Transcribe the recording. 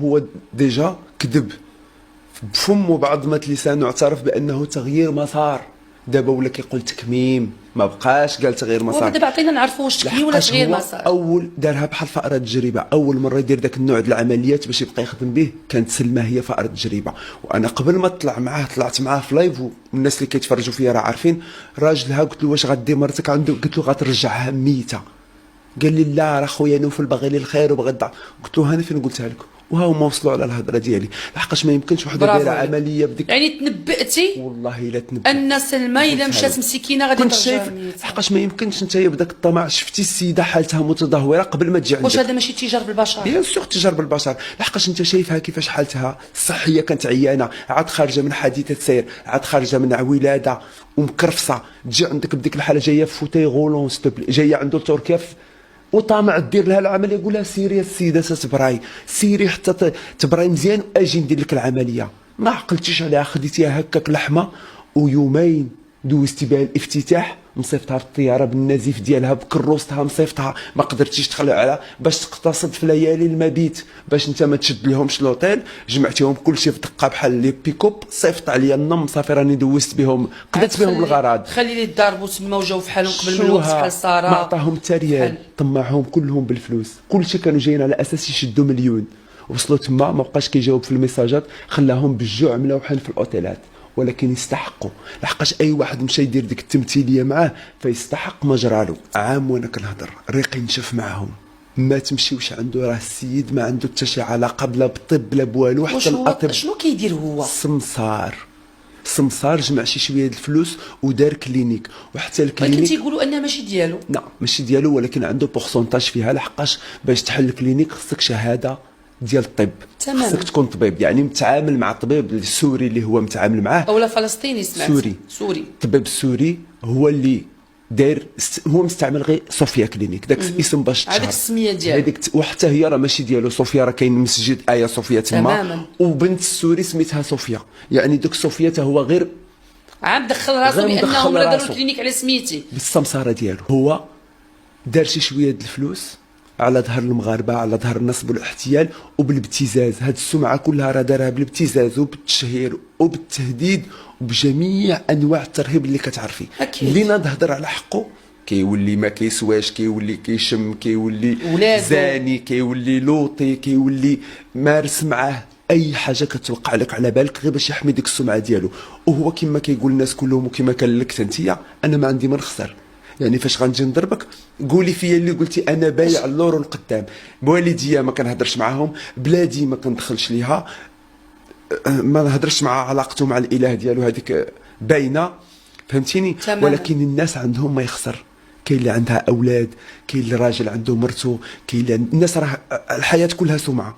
هو ديجا كذب بفمه بعضمة لسانه، اعترف بانه تغيير مسار. دابا ولا كيقول تكميم، ما بقاش قال تغيير مسار. دابا عطينا نعرفوا واش تكميم ولا تغيير مسار. اول دارها بحال فأرة تجربه، اول مره يدير داك النوع ديال العمليات باش يبقى يخدم به كانت سلمى هي فأرة تجربه. وانا قبل ما طلع معاه طلعت معاه في لايف، والناس اللي كيتفرجوا فيا راه عارفين. راجلها قلت له واش غدي مرتك عنده؟ قلت له غترجعها ميته. قال لي لا راه خويا نوفل باغي لي الخير وبغى الضعف. قلت له انا فين قلتها لك؟ وها هما وصلوا على الهضره ديالي. لحقاش ما يمكنش وحده دايره عمليه بديك. يعني تنبأتي والله الا تنبأت ان سلمى الا مشات مسكينه غادي ترجع. لحقاش ما يمكنش انت بداك الطمع. شفتي السيده حالتها متدهوره قبل ما تجي عندك. واش هذا ماشي تجار بالبشر؟ بيان سور تجار بالبشر. لحقاش انت شايفها كيفاش حالتها الصحيه كانت عيانه، عاد خارجه من حادثه سير، عاد خارجه من ولاده ومكرفصه، تجي عندك بديك الحاله جايه في فوتاي غولون جايه عنده تركيا وطامع دير لها العمليه. يقول لها سيري السيده تتبراي، سيري حتى تبراي مزيان واجي ندير لك العمليه. ما عقلتيش عليها، خديتيها هكاك لحمه ويومين دوزتي بها الافتتاح، مصيفتها في الطياره بالنزيف ديالها بكروستها، مصيفتها ما قدرتيش تخلع على باش تقتصد في ليالي المبيت باش انت ما تشد لهمش لوطيل. جمعتيهم كلشي في دقه بحال لي بيكوب، صيفط عليا النم صافي راني دوزت بهم، قضيت بهم الغرض. خلي لي يضربوا تما وجاو فحالهم قبل من الوقت بحال ساره. ما عطاهم حتى ريال، طمعهم كلهم بالفلوس. كلشي كانوا جايين على اساس يشدوا مليون. وصلوا تما ما بقاش كيجاوب في الميساجات، خلاهم بالجوع ملوحين في الاوتيلات. ولكن يستحقوا، لحقاش اي واحد مشى يدير ديك التمثيليه معاه فيستحق ما جرالو. عام وانا كنهضر ريقي نشف معاهم. ما تمشيوش عنده، راه السيد ما عنده حتى شي علاقه بلا بالطب بلا بوالو. حتى الاطباء شنو كيدير هو؟ سمسار جمع شي شويه د الفلوس ودار كلينيك، وحتى الكلينيك ولكن تيقولوا انها ماشي ديالو. لا ماشي ديالو، ولكن عنده بورسونتاج فيها. لحقاش باش تحل الكلينيك خصك شهاده ديال الطب، خصك تكون طبيب، يعني متعامل مع طبيب السوري اللي هو متعامل معاه، اولا فلسطيني سمعت. سوري الطبيب السوري هو اللي داير، هو مستعمل غير صوفيا كلينيك، داك الاسم باش تشهر، هذيك السميه ديالو هذيك. وحتى هي راه ماشي ديالو صوفيا، راه كاين مسجد ايا صوفيا تما، وبنت السوري سميتها صوفيا. يعني دوك صوفيا حتى هو غير عاد دخل راسو بانهم لا داروا الكلينيك على سميتي بالسمساره ديالو. هو دار شي شويه د الفلوس على ظهر المغاربه، على ظهر النصب والاحتيال وبالابتزاز. هاد السمعه كلها راه دارها بالابتزاز وبالتشهير وبالتهديد وبجميع انواع الترهيب اللي كتعرفي. اللي ناض هضر على حقه كيولي ما كيسواش، كيولي كيشم، كيولي زاني، كيولي لوطي، كيولي مارس معاه اي حاجه كتوقع لك على بالك غير باش يحمي ديك السمعه ديالو. وهو كما كيقول الناس كلهم وكما قال لك انت، انا ما عندي ما نخسر. يعني فاش غنجي نضربك قولي فيا اللي قلتي انا بايع اللور القدام. بوالديا ما كنهضرش معاهم، بلادي ما كندخلش ليها، ما نهضرش مع علاقته مع الاله ديالو هذيك باينه، فهمتيني؟ ولكن الناس عندهم ما يخسر. كاين اللي عندها اولاد، كاين اللي راجل عنده مرته، كاين اللي الناس راه الحياه كلها سمعه.